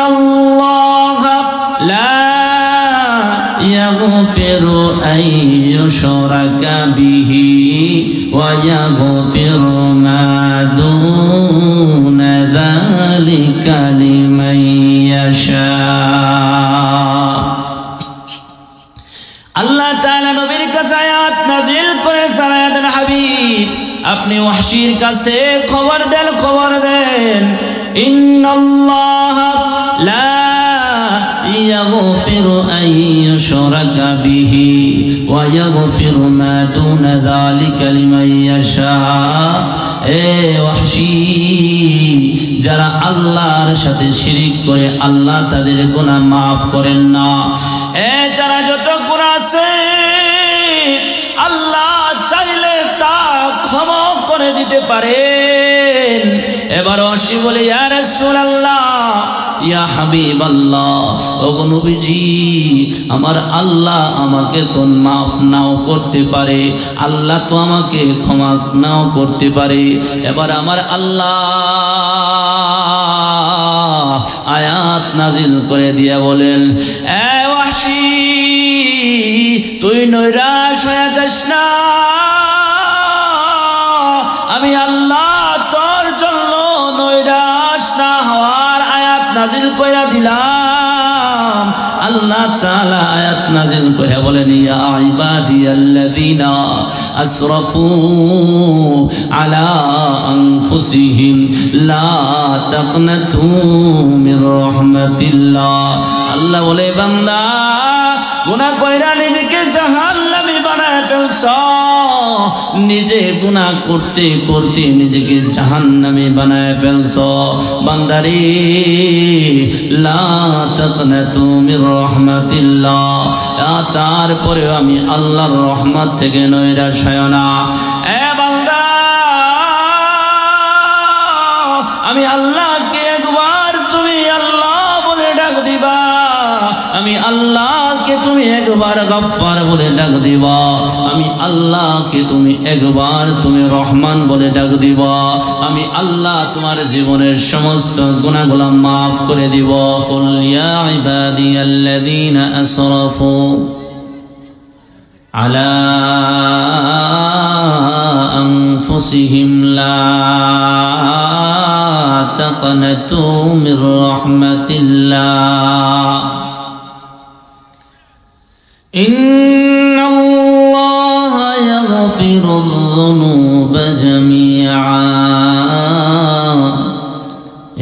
ইন্নাল্লাহা লা ইয়াগফিরু আন ইউশরাকা বিহি ওয়া ইয়াগফিরু মা দুনা যালিকা লিমান ইয়াশা। আল্লাহ তাআলা নবীর কাছে আয়াত নাযিল করে জানায় দেন, হাবিব আপনি ওয়াহশীর কাছে খবর দেন ইন্নাল্লাহা লা ইয়াগফিরু আন ইউশরাকা বিহি ওয়া ইয়াগফিরু মা দুনা যালিকা লিমান ইয়াশা। এ ওয়াহশী, যারা আল্লাহর সাথে শিরিক করে আল্লাহ তাদের গুনাহ মাফ করেন না। যারা যত গুনাহ আছে আল্লাহ চাইলে তা ক্ষমা করে দিতে পারেন। এবার ওয়াহশী বলে, ইয়া রাসূলুল্লাহ, ইয়া হাবিবাল্লাহ, ওগো নবীজি, আমার আল্লাহ আমাকে তো মাফ নাও করতে পারে, আল্লাহ তো আমাকে ক্ষমা নাও করতে পারে। এবার আমার আল্লাহ আয়াত নাজিল করে দিয়ে বলেন, এ ওয়াহশী, তুই নৈরাশ হয়ে যাস না, আমি আল্লাহ তোর জন্য নৈরাশ না হওয়ার আয়াত নাজিল কইরা দিলাম। আল্লাহ তাআলা আয়াত নাজিল করে বলেন, ইয়া ইবাদিয়াল্লাযীনা আসরাফু আলা আনফুসিহিম লা তাকনাতু মির রাহমাতিল্লাহ। আল্লাহ বলে, বান্দা গুনাহ কইরা নিজেকে জাহান্নামী বানায় ফেলছ, নিজে গুনাহ করতে করতে নিজেকে জাহান্নামী বানায় ফেলছ। বান্দারে, লা তাকনাতু মির রাহমাতিল্লাহ, তারপরে আমি আল্লাহর রহমত থেকে নৈরাশ হয় না। এ বান্দা, আমি আল্লাহকে একবার তুমি আল্লাহ বলে ডাক দিবা, আমি আল্লাহকে তুমি একবার গফফার বলে ডাক দিবা, আমি আল্লাহকে তুমি একবার তুমি রহমান বলে ডাক দিবা, আমি আল্লাহ তোমার জীবনের সমস্ত গুনাহগুলো মাফ করে দিব। কুল ইয়া ইবাদিয়াল্লাযীনা আসরাফু আলা আনফুসিহিম লা তাকনাতু মির রাহমাতিল্লাহ ইন্নাল্লাহা ইয়াগফিরুয-যুনুবা জামিআ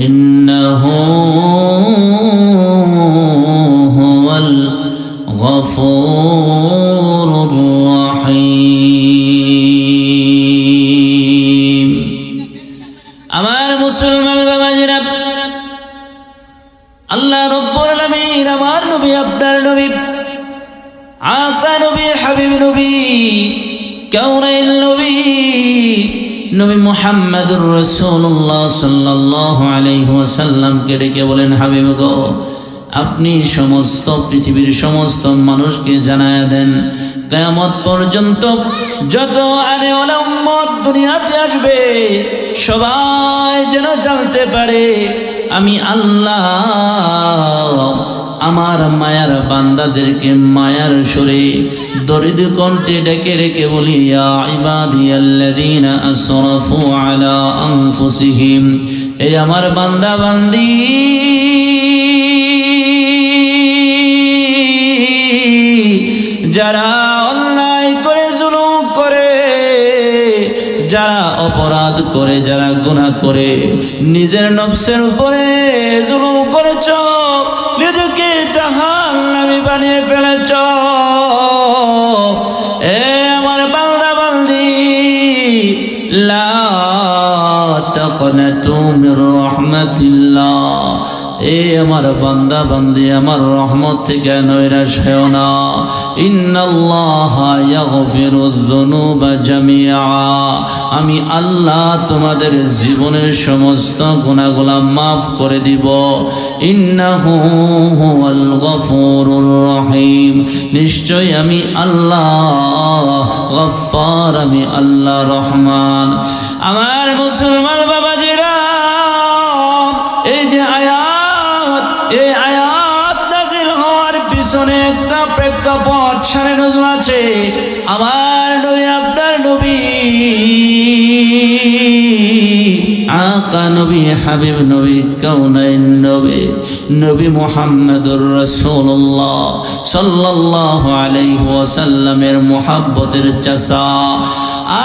ইন্নাহু হুয়াল গফুরুর রহিম। আমার মুসলমান বাবাজিরা, আল্লাহ রাব্বুল আলামিন আমার নবী, আপনার নবী, আকা নবী, হাবিব নবী, কাউনাইন নবী, নবী মুহাম্মদুর রাসূলুল্লাহ সাল্লাল্লাহু আলাইহি ওয়াসাল্লামকে ডেকে বলেন, হাবিব গো, আপনি সমস্ত পৃথিবীর সমস্ত মানুষকে জানায়া দেন, কিয়ামত পর্যন্ত যত আনেওয়ালা উম্মত দুনিয়াতে আসবে সবাই যেন জানতে পারে আমি আল্লাহ আমার মায়ার বান্দাদেরকে মায়ার সুরে দরিদ্র কণ্ঠে ডেকে ডেকে বলি, ইয়া ইবাদিয়াল্লাযীনা আসরাফু আলা আনফুসিহিম, এই আমার বান্দা বান্দি যারা অন্যায় করে, জুলুম করে, যারা অপরাধ করে, যারা গুনাহ করে, নিজের নফসের উপরে জুলুম করেছ, নিজেকে জাহান্নামী বানিয়ে ফেলেছ, এ আমার বান্দা বান্দি, লা তাকনাতু মির রাহমাতিল্লাহ, এ আমার বান্দা বান্দি, আমার রহমত থেকে নৈরাশ হও না। ইন্নাল্লাহা ইয়াগফিরুয-যুনুবা জামিআ, আমি আল্লাহ তোমাদের জীবনের সমস্ত গুনাহগুলো মাফ করে দিব। ইন্নাহু হুয়াল গফুরুর রহিম, নিশ্চয় আমি আল্লাহ গফফার, আমি আল্লাহ রহমান। আমার মুসলমান বাবাজিরা, এই যে আয়াত এই আয়াত নাযিল হওয়ার পিছনে একটা প্রেক্ষাপট শানে নজুল আছে। আমার নবী, আপনার নবী, আকা নবী, হাবিব নবী, কাউনাইন নবী, নবী মুহাম্মদুর রাসূলুল্লাহ সাল্লাল্লাহু আলাইহি ওয়াসাল্লামের মুহাব্বতের চাচা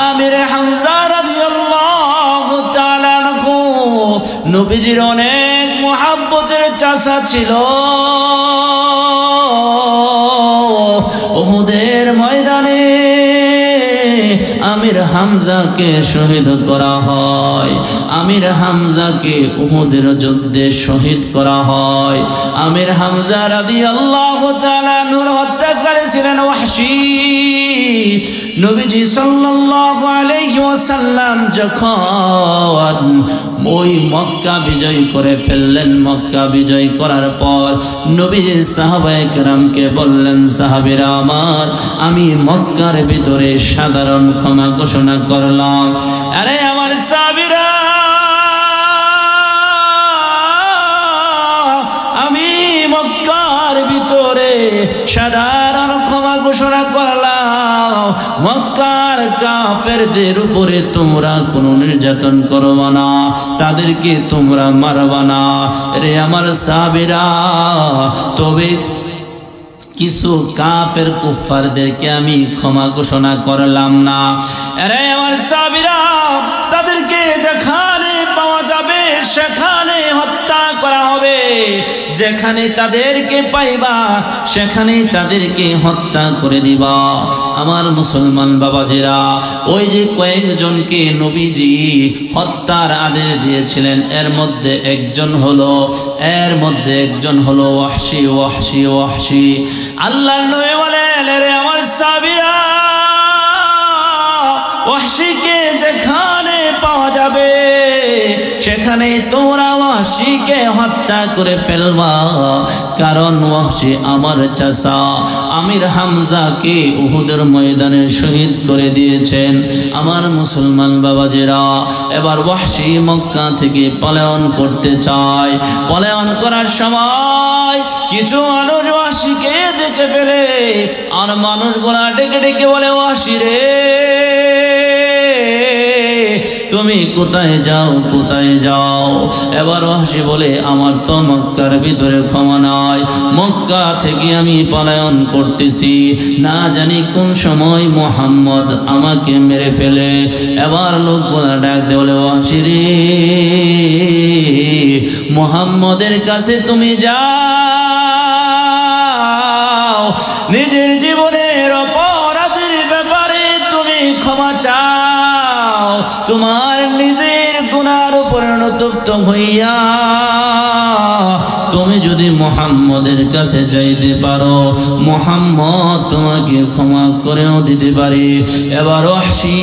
আমির হামজা রাদিয়াল্লাহু তাআলা আনহু নবীজির অনেক মুহাব্বতের চাচা ছিল। উহুদের ময়দানে আমির হামজাকে শহীদ করা হয়। আমির হামজাকে উহুদের যুদ্ধে শহীদ করা হয়। আমির হামজা রাদিয়াল্লাহু তাআলা নূর হত্যাকারী ছিলেন ওয়াহশী। নবীজি সাল্লাল্লাহু আলাইহি ওয়াসাল্লাম যখন ওই মক্কা বিজয় করে ফেললেন, মক্কা বিজয় করার পর নবীজি সাহাবায়ে কেরামকে বললেন, সাহাবীরা আমার, আমি মক্কার ভিতরে সাধারণ ক্ষমা ঘোষণা করলাম। আরে আমার সাহাবীরা, আমি মক্কার ভিতরে সাধারণ ক্ষমা ঘোষণা করলাম। মক্কার কাফেরদের উপরে তোমরা কোনো নির্যাতন করবা না, তাদেরকে তোমরা মারবা না। রে আমার সাহাবীরা, তবে কিছু কাফের কুফফারদেরকে আমি ক্ষমা ঘোষণা করলাম না। আরে আমার সাহাবীরা, তাদেরকে যেখানে পাওয়া যাবে সেখানে হত্যা করা হবে। যেখানে তাদেরকে পাইবা সেখানে তাদেরকে হত্যা করে দিবা। আমার মুসলমান বাবাজিরা, ওই যে কয়েকজনকে নবীজি হত্যার আদেশ দিয়েছিলেন, এর মধ্যে একজন হলো ওয়াহশী। ওয়াহশী আল্লাহর নবী বলেন, রে আমার সাহাবীরা, ওয়াহশীকে যেখানে পাওয়া যাবে সেখানে তোমরা ওয়াহশীকে হত্যা করে ফেলবা। কারণ ওয়াহশী আমার চাচা আমির হামজাকে উহুদের ময়দানে শহীদ করে দিয়েছেন। আমার মুসলমান বাবাজিরা, এবার ওয়াহশী মক্কা থেকে পলায়ন করতে চায়। পলায়ন করার সময় কিছু মানুষ ওয়াহশীকে দেখে ফেলে, আর মানুষগুলা ডেকে ডেকে বলে, ওয়াহশী রে, তুমি কোথায় যাও, কোথায় যাও? এবার ওয়াহশী বলে, আমার তো মক্কার ভিতরে ক্ষমা নাই, মক্কা থেকে আমি পলায়ন করতেছি, না জানি কোন সময় মুহাম্মদ আমাকে মেরে ফেলে। এবার লোকগুলা ডাক দিয়ে বলে, ওয়াহশী রে, মুহাম্মদের কাছে তুমি যাও, নিজের জীবনের অপরাধের ব্যাপারে তুমি ক্ষমা চাও, তোমার নিজের গুনার উপরে অনুতপ্ত হইয়া তুমি যদি মুহাম্মদের কাছে যাইতে পারো, মুহাম্মদ তোমাকে ক্ষমা করেও দিতে পারে। এবার ওয়াহশী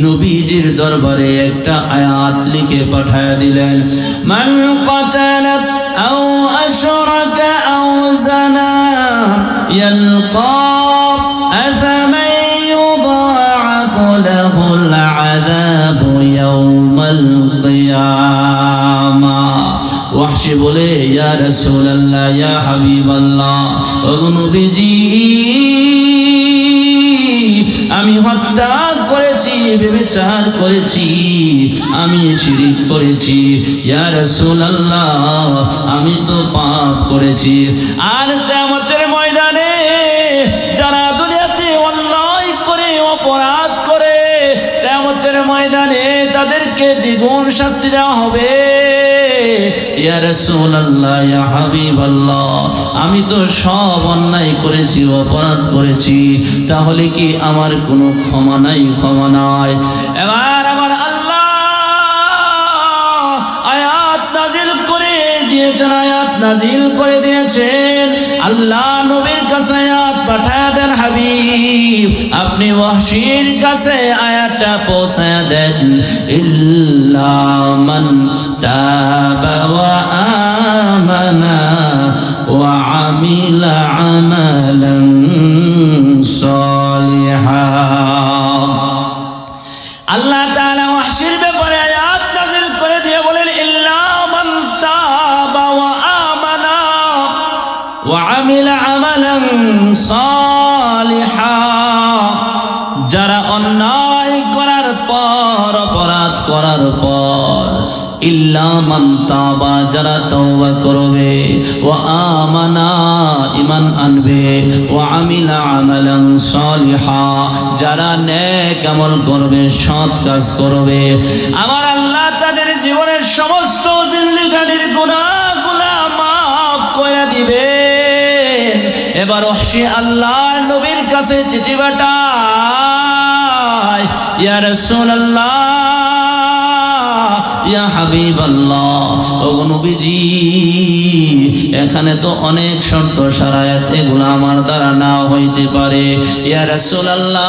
নবীজির দরবারে একটা আয়াত লিখে পাঠায় দিলেন, মান কাতালা আও আশরাকা আও জানা ইয়ালকা আযামান ইউদাআফু লাহুল আযাবু ইয়াওমাল কিয়ামাহ। ওয়াহশী বলে, ইয়া রাসূলুল্লাহ, ইয়া হাবিবাল্লাহ, ওগো নবীজি, আমি হত্যা করেছি, ব্যভিচার করেছি, আমি শিরক করেছি, ইয়া রাসূলুল্লাহ, আমি তো পাপ করেছি। আর কিয়ামতের ময়দানে যারা দুনিয়াতে অন্যায় করে, অপরাধ করে, কিয়ামতের ময়দানে তাদেরকে দ্বিগুণ শাস্তি দেওয়া হবে। ইয়া রাসূলুল্লাহ, ইয়া হাবিবাল্লাহ, আমি তো সব অন্যায় করেছি, অপরাধ করেছি, তাহলে কি আমার কোনো ক্ষমা নাই? ক্ষমা নাই। এবার আমার আল্লাহ আয়াত নাজিল করে দিয়েছেন, আয়াত নাজিল করে দিয়েছেন। আল্লাহ নবীর কাছে আয়াত পাঠায় দেন, হাবিব আপনি ওয়াহশীর কাছে আয়াতটা পৌঁছায় দেন, ইল্লা মান তাবা ওয়া আমানা ওয়া আমিলা আমালান সালিহা। আল্লাহ তাআলা ওয়াহশীর ব্যাপারে আয়াত নাযিল করে দিয়ে বলেন, ইল্লা মান আমিলা আমালান সালিহা, যারা অন্যায় করার পর, অপরাধ করার পর, ইল্লা মান তাবা, যারা তওবা করবে, ওয়া আমানা, ঈমান আনবে, ওয়া আমিলা আমালান সালিহা, যারা নেক আমল করবে, সৎ কাজ করবে, আমার আল্লাহ তাদের জীবনের সমস্ত জিন্দেগানির গুনাহগুলো মাফ করে দিবেন। এবার ওহশী আল্লাহ নবীর কাছে চিঠি পাঠায়, ইয়া রাসূলুল্লাহ, ইয়া হাবিবাল্লাহ, ও নবীজি, এখানে তো অনেক শর্ত শারায়াত, এগুলো আমার দ্বারা না হইতে পারে। ইয়া রাসূলুল্লাহ,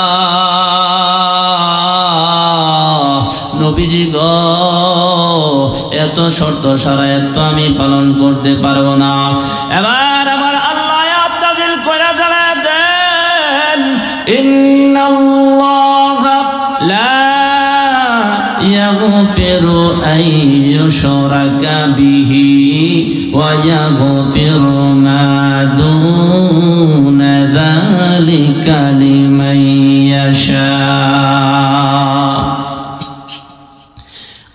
নবীজি গো, এত শর্ত শারায়াত তো আমি পালন করতে পারবো না। এবার আমার আল্লাহ আয়াত নাযিল করে জানায় দেন, ইন্নাল্লাহা লা ইয়াগফিরু আন ইউশরাকা বিহি ওয়া ইয়াগফিরু মা দুনা যালিকা লিমান ইয়াশা।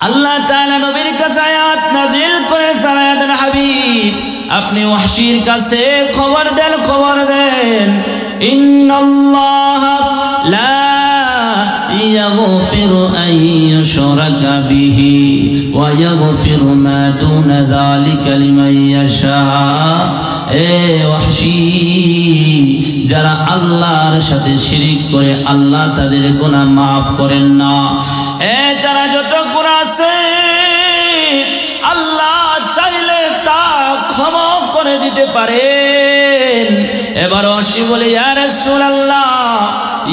আল্লাহ তাআলা নবীর কাছে আয়াত নাযিল করে জানায় দেন, হাবিব, আপনি ওহশীর কাছে খবর দেন, ইন্নাল্লাহা লা ইয়াগফিরু আন ইউশরাকা বিহি ওয়া ইয়াগফিরু মা দুনা যালিকা লিমান ইয়াশা। এ ওহশী, যারা আল্লাহর সাথে শিরিক করে আল্লাহ তাদের গুনাহ মাফ করেন না। যারা যত গুনাহ আছে আল্লাহ চাইলে তা ক্ষমা করে দিতে পারেন। এবার ওহশী বলে, ইয়া রাসূলুল্লাহ,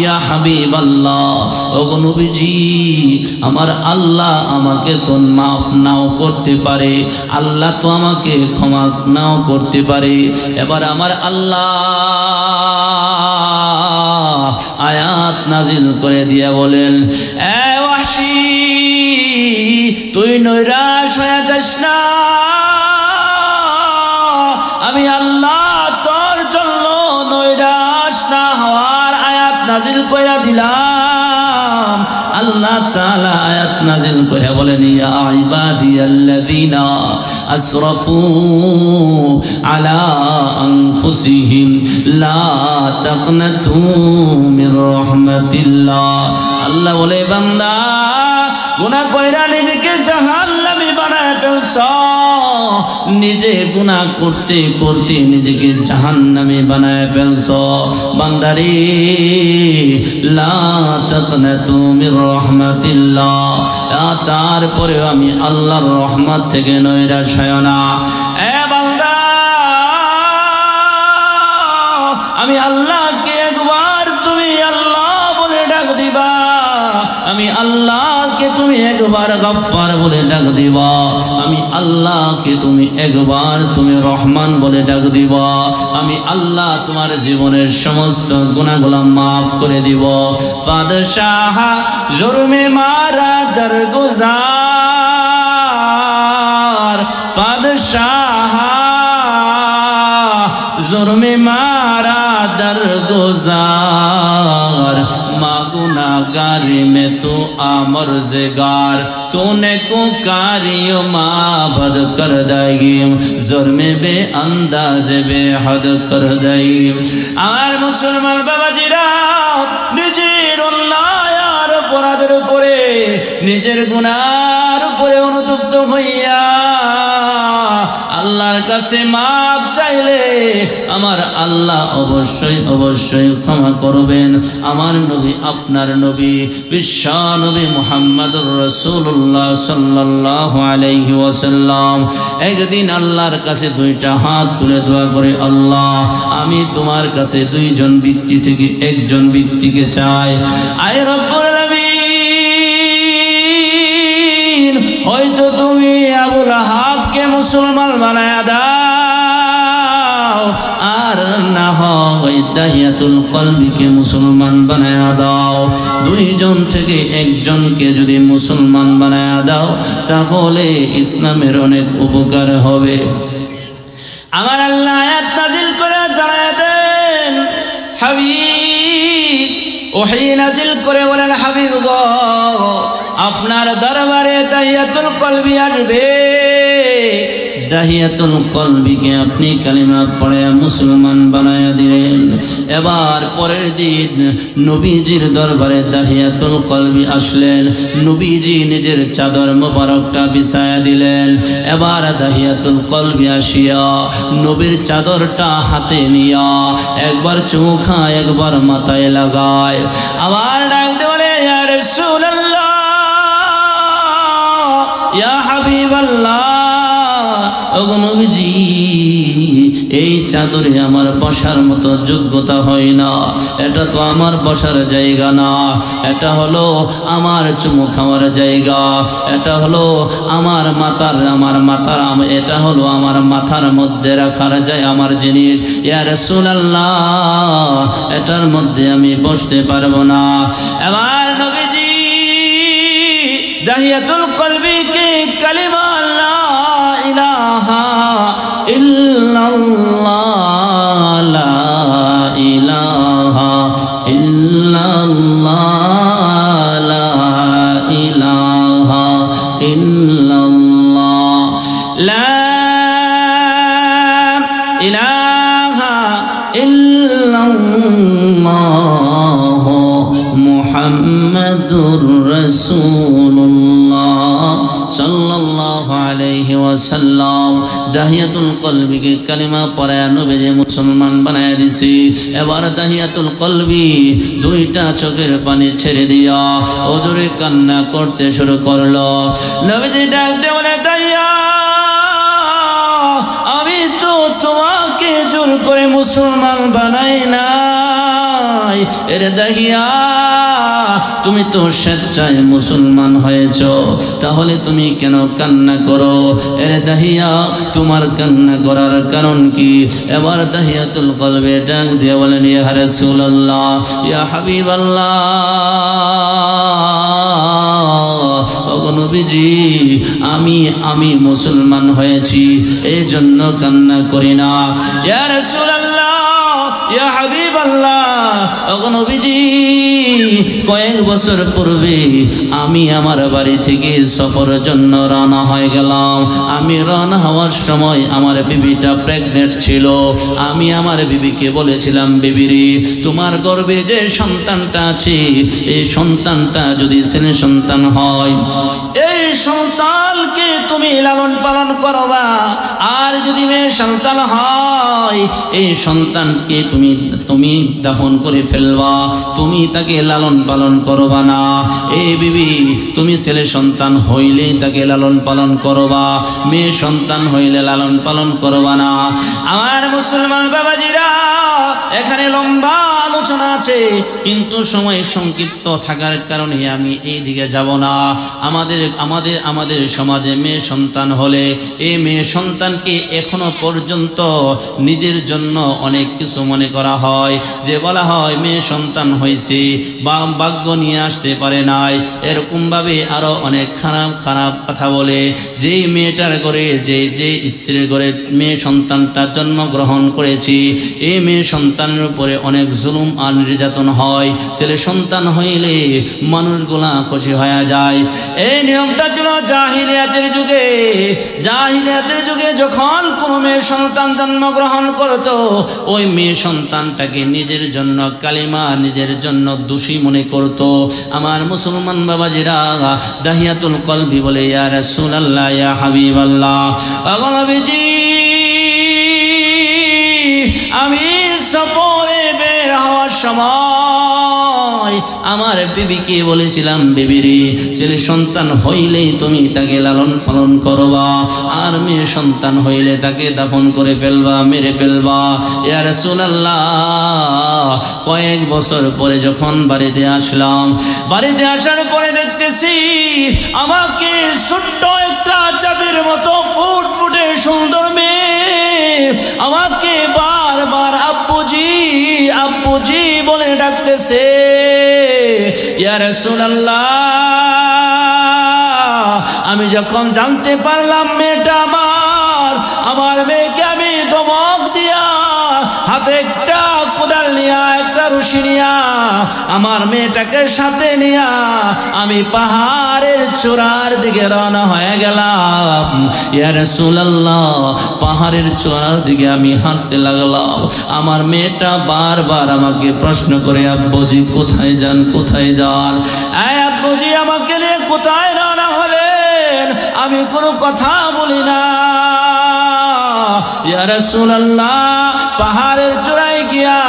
ইয়া হাবিবাল্লাহ, ওগো নবীজি, আমার আল্লাহ আমাকে তো মাফ নাও করতে পারে, আল্লাহ তো আমাকে ক্ষমা নাও করতে পারে। এবার আমার আল্লাহ আয়াত নাযিল করে দিয়ে বলেন, এ ওহশী, তুই নৈরাশ হয়ে যাস না, আমি আল্লাহ তোর জন্য নৈরাশ না হওয়ার আয়াত নাযিল কইরা দিলাম। আল্লাহ তাআলা আয়াত নাযিল করে বলেন, ইয়া ইবাদিয়াল্লাযীনা আসরাফু আলা আনফুসিহিম লা তাকনাতু মির রাহমাতিল্লাহ। আল্লাহ বলে, বান্দা, গুনাহ কইরা নিজেকে জাহান্নামী বানায় ফেলছ, নিজে গুনাহ করতে করতে নিজেকে জাহান্নামী বানায় ফেলছ। বান্দারে, লা তাকনাতু মির রাহমাতিল্লাহ, তারপরেও আমি আল্লাহর রহমত থেকে নৈরাশ হয় না। এ বান্দা, আমি আল্লাহকে একবার তুমি আল্লাহ বলে ডাক দিবা, আমি আল্লাহকে তুমি একবার গফফার বলে ডাক দিবা, আমি আল্লাহকে তুমি একবার তুমি রহমান বলে ডাক দিবা, আমি আল্লাহ তোমার জীবনের সমস্ত গুনাহগুলো মাফ করে দিব। বাদশাহ জুরমে মারা দরগুজার, বাদশাহ জুরমে মারা दरगुजार माँ गुनाहगारी में तू आमरज़गार तूने को कारियो माँ बद कर देगी जुर्म बे अंदाज बेहद कर देगी। आर मुसलमान बाबाजीरा निजेर अन्यायर अपराधेर उपरे निजेर गुनार उपरे अनुतप्त हইয়া আল্লাহর কাছে মাপ চাইলে আমার আল্লাহ অবশ্যই অবশ্যই ক্ষমা করবেন। আমার নবী আপনার নবী বিশ্ব নবী মুহাম্মদুর রাসূলুল্লাহ সাল্লাল্লাহু আলাইহি ওয়াসাল্লাম একদিন আল্লাহর কাছে দুইটা হাত তুলে দোয়া করে, আল্লাহ আমি তোমার কাছে দুইজন ব্যক্তি থেকে একজন ব্যক্তিকে চাই। আয় রব্বুল আলামিন, হয়তো তুমি আবু লাহাবকে মুসলমান বানায়া দাও, আর না হয় দাহিয়াতুল কলবিকে মুসলমান বানায়া দাও। দুইজন থেকে একজনকে যদি মুসলমান বানায়া দাও তাহলে ইসলামের অনেক উপকার হবে। আমার আল্লাহ আয়াত নাজিল করে জানায় দেন হাবিব, ওহী নাজিল করে বলেন হাবিব গো, আপনার দরবারে দাহিয়াতুল কলবি আসবে। দাহিয়াতুল কলবিকে আপনি কালিমা পড়ে মুসলমান বানায়া দিলেন। এবার পরের দিন নবীজির দরবারে দাহিয়াতুল কলবি আসলেন। নবীজি নিজের চাদর মোবারকটা বিছায়া দিলেন। এবার দাহিয়াতুল কলবি আসিয়া নবীর চাদরটা হাতে নিয়া একবার চুমু খায়, একবার মাথায় লাগায়, আবার ডাকতে বলে ইয়া রাসূলুল্লাহ, ইয়া হাবিবাল্লাহ, ওগো নবীজি, এই চাদরে আমার বসার মতো যোগ্যতা হয় না, এটা তো আমার বসার জায়গা না, এটা হলো আমার চুমু খাওয়ার জায়গা, এটা হলো আমার মাথার এটা হলো আমার মাথার মধ্যে রাখার যায় আমার জিনিস। ইয়া রাসূলুল্লাহ, এটার মধ্যে আমি বসতে পারবো না। এবার নবীজি দাহিয়াতুল কলবিকে কালিমা লা ইলাহা ইল্লাল্লাহ, লা ইলাহা ইল্লাল্লাহ, লা ইলাহা ইল্লাল্লাহ, লা ইলাহা ইল্লাল্লাহ, মুহাম্মাদুর রাসূলুল্লাহ সাল্লাল্লাহু আলাইহি ওয়াসাল্লাম। দাহিয়াতুল কলবিকে কালিমা পড়ায়া নবীজি মুসলমান বানায়া দিছি। এবার দাহিয়াতুল কলবি দুইটা চোখের পানি ছেড়ে দিয়া ওজোরে কান্না করতে শুরু করলো। নবীজি ডাকতে বলে, দাহিয়া, আমি তো তোমাকে জোর করে মুসলমান বানাই নাই, এর দাহিয়া, তুমি তো স্বেচ্ছায় মুসলমান হয়েছ, তাহলে তুমি কেন কান্না করো? এর দাহিয়া, তোমার কান্না করার কারণ কি? এবার দাহিয়াতুল কলবে ডাক দিয়ে বলেন, ইয়া রাসূলুল্লাহ, ইয়া হাবিবাল্লাহ, ওগো নবীজি, আমি মুসলমান হয়েছি, এই জন্য কান্না করি না। ইয়া রাসূলুল্লাহ, ইয়া হাবিবাল্লাহ, ওগো নবীজি, কয়েক বছর পূর্বে আমি আমার বাড়ি থেকে সফরের জন্য রওনা হয়ে গেলাম। আমি রওনা হওয়ার সময় আমার বিবিটা প্রেগনেন্ট ছিল। আমি আমার বিবিকে বলেছিলাম, বিবিরে, তোমার গর্ভে যে সন্তানটা আছে, এই সন্তানটা যদি ছেলে সন্তান হয়, এই সন্তানকে তুমি লালন পালন করবা, আর যদি মেয়ে সন্তান হয়, এই সন্তানকে তুমি দাফন করে ফেলবা, তুমি তাকে লালন পালন করবা না। এই বিবি, তুমি ছেলে সন্তান হইলে তাকে লালন পালন করবা, মেয়ে সন্তান হইলে লালন পালন করবা না। আমার মুসলমান বাবাজিরা, এখানে লম্বা আলোচনা আছে, কিন্তু সময় সংক্ষিপ্ত থাকার কারণে আমি এই দিকে যাব না। আমাদের সমাজে মেয়ে সন্তান হলে এই মেয়ে সন্তানকে এখনো পর্যন্ত নিজের জন্য অনেক কিছু মনে করা হয়, যে বলা হয় মেয়ে সন্তান হয়েছে বা ভাগ্য নিয়ে আসতে পারে নাই, এরকম ভাবে আরো অনেক খারাপ খারাপ কথা বলে। যেই মেয়েটার ঘরে যে স্ত্রীর ঘরে মেয়ে সন্তানটা জন্মগ্রহণ করেছি, এই মেয়ে সন্তানের উপরে অনেক জুলুম আর নির্যাতন হয়। ছেলে সন্তান হইলে মানুষগুলা খুশি হয়ে যায়। এই নিয়মটা ছিল জাহিলিয়াতের যুগে। জাহিলিয়াতের যুগে যখন কোনো মেয়ে সন্তান জন্মগ্রহণ করত, ওই মেয়ে সন্তানটাকে নিজের জন্য কালিমা, নিজের জন্য দোষী মনে করত। আমার মুসলমান বাবাজিরা, দাহিয়াতুল কলবি বলে, ইয়া রাসূলুল্লাহ, ইয়া হাবিবাল্লাহ, ওগো নবীজি, আমি সফরে বের হওয়ার সময় আমার বিবিকে বলেছিলাম, বিবিরে, ছেলে সন্তান হইলেই তুমি তাকে লালন পালন করবা, আর মেয়ে সন্তান হইলে তাকে দাফন করে ফেলবা, মেরে ফেলবা। ইয়া রাসূলুল্লাহ, কয়েক বছর পরে যখন বাড়িতে আসলাম, বাড়িতে আসার পরে দেখতেছি আমাকে ছোট্ট একটা চাঁদের মতো ফুটফুটে সুন্দর মেয়ে আমাকে বারবার আব্বুজি আব্বুজি বলে ডাকতেছে। ইয়া রাসূলুল্লাহ, আমি যখন জানতে পারলাম মেয়েটা আমার মেয়েকে আমি রশি নিয়া আমার মেয়েটাকে সাথে নিয়া আমি পাহাড়ের চূড়ার দিকে রওনা হয়ে গেলাম। ইয়া রাসূলুল্লাহ, পাহাড়ের চূড়ার দিকে আমি হাঁটতে লাগলাম। আমার মেয়েটা বারবার আমাকে প্রশ্ন করে, আব্বুজি কোথায় যান, কোথায় যান? আব্বুজি আমাকে নিয়ে কোথায় রওনা হলেন? আমি কোনো কথা বলি না। ইয়া রাসূলুল্লাহ, পাহাড়ের চূড়ায় গিয়া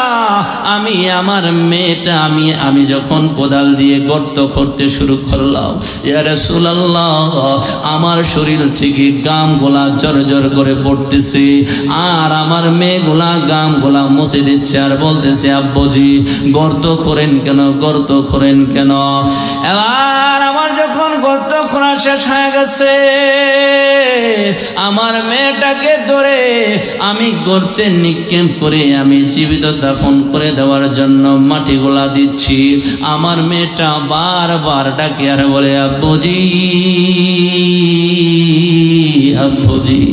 আমি আমার মেয়েটা আমি যখন কোদাল দিয়ে গর্ত করতে শুরু করলাম, ইয়া রাসূলুল্লাহ, আমার শরীর থেকে গামগুলা জড়জড় করে পড়তেছে, আর আমার মেয়েগুলা গামগুলা মুছে দিচ্ছে আর বলতেছে, আব্বুজি গর্ত করেন কেন, গর্ত করেন কেন? এবার আমার যখন গর্ত খোঁড়া শেষ হয়ে গেছে, আমার মেয়েটাকে ধরে আমি গর্তে নিক্ষেপ করে আমি জীবিত দাফন করে দেওয়ার জন্য মাটিগুলা দিচ্ছি। আমার মেয়েটা বারবার ডাকে আর বলে, আব্বুজি, আব্বুজি,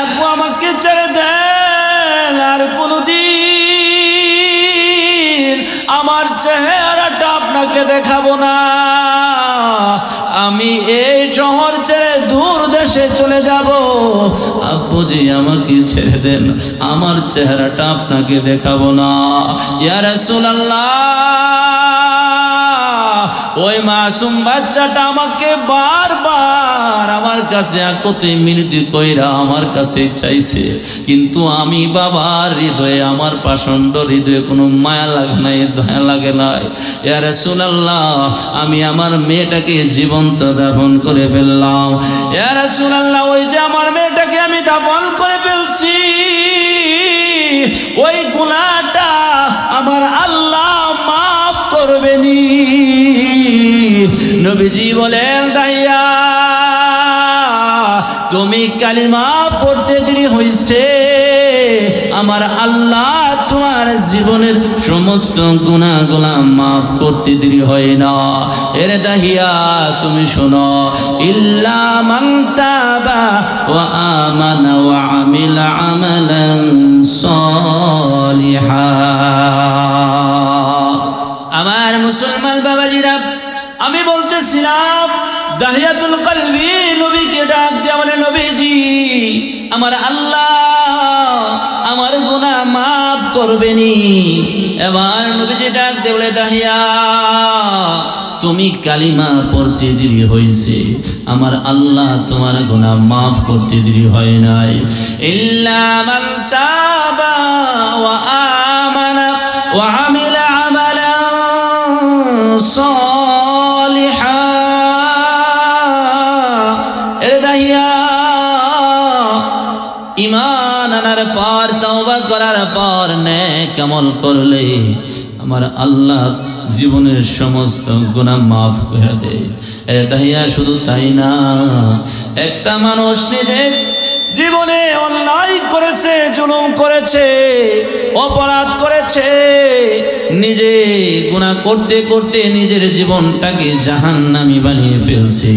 আব্বু আমাকে ছেড়ে দেন, আর কোনদিন আমার চেহারাটা আপনাকে দেখাবো না। আমি এই শহর ছেড়ে দূর দেশে চলে যাব। আব্বুজি আমাকে ছেড়ে দেন, আমার চেহারাটা আপনাকে দেখাবো না। ইয়া রাসূলুল্লাহ, ওই মাসুম বাচ্চাটা আমাকে বারবার আমার কাছে আকতে মিনতি কইরা আমার কাছে চাইছে, কিন্তু আমি বাবার হৃদয়ে, আমার পাষণ্ড হৃদয়ে কোনো মায়া লাগে নাই, দয়া লাগে নাই। ইয়া রাসূলুল্লাহ, আমি আমার মেয়েটাকে জীবন্ত দাফন করে ফেললাম। ইয়া রাসূলুল্লাহ, ওই যে আমার মেয়েটাকে আমি দাফন করে ফেলছি, ওই গুনাহটা আমার আল্লাহ মাফ করবেনি। নবীজি বলেন, দাইয়া তুমি কালিমা পড়তে দেরি হইছে, আমার আল্লাহ তোমার জীবনের সমস্ত গুনাহগুলা মাফ করতে দেরি হয় না। এরে দাহিয়া তুমি শোনো, ইল্লা মান তাবা ওয়া আমানা ওয়া আমিলা আমালান সালিহা। আমার মুসলমান বাবাজিরা, আমি বলতেছিলাম দাহিয়াতুল কলবি নবীকে ডাক দিয়া বলে, নবীজি আমার আল্লাহ আমার গুনাহ মাফ করবেনি। এবার নবীজি ডাক দিয়ে বলে, দাহিয়া তুমি কালিমা পড়তে দেরি হয়েছে, আমার আল্লাহ তোমার গুনাহ মাফ করতে দেরি হয় নাই। ইল্লা মান তাবা ওয়া আমানা ওয়া আমিলা আমালান সালিহা। এ দাহিয়া, ঈমান আনার পর, তওবা করার পর নেক আমল করলে আমার আল্লাহ জীবনের সমস্ত গুনাহ মাফ করে দেয়। এ দাহিয়া, শুধু তাই না, একটা মানুষ নিজের জীবনে অন্যায় করেছে, জুলুম করেছে, অপরাধ করেছে, নিজে গুনাহ করতে করতে নিজের জীবনটাকে জাহান্নামী বানিয়ে ফেলছে,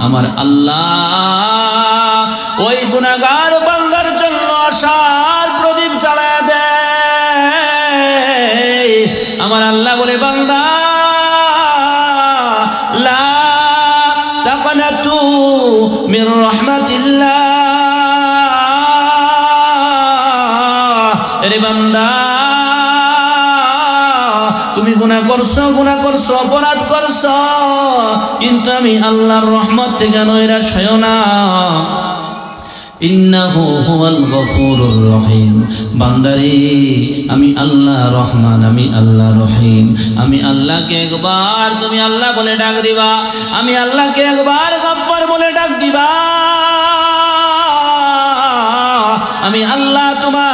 আমার আল্লাহ ওই গুনাহগার বান্দার জন্য আশার প্রদীপ জ্বালায় দেয়। আমার আল্লাহ বলে, বান্দা লা তাকনাতু মির রাহমাতিল্লাহ। আরে বান্দা, তুমি গুনাহ করছো, অপরাধ করছো, কিন্তু আমি আল্লাহর রহমত থেকে নৈরাশ হয়ো না। ইন্নাহু হুয়াল গফুরুর রহিম। বান্দারে, আমি আল্লাহ রহমান, আমি আল্লাহ রহিম। আমি আল্লাহকে একবার তুমি আল্লাহ বলে ডাক দিবা, আমি আল্লাহকে একবার গফফার বলে ডাক দিবা, আমি আল্লাহ তোমার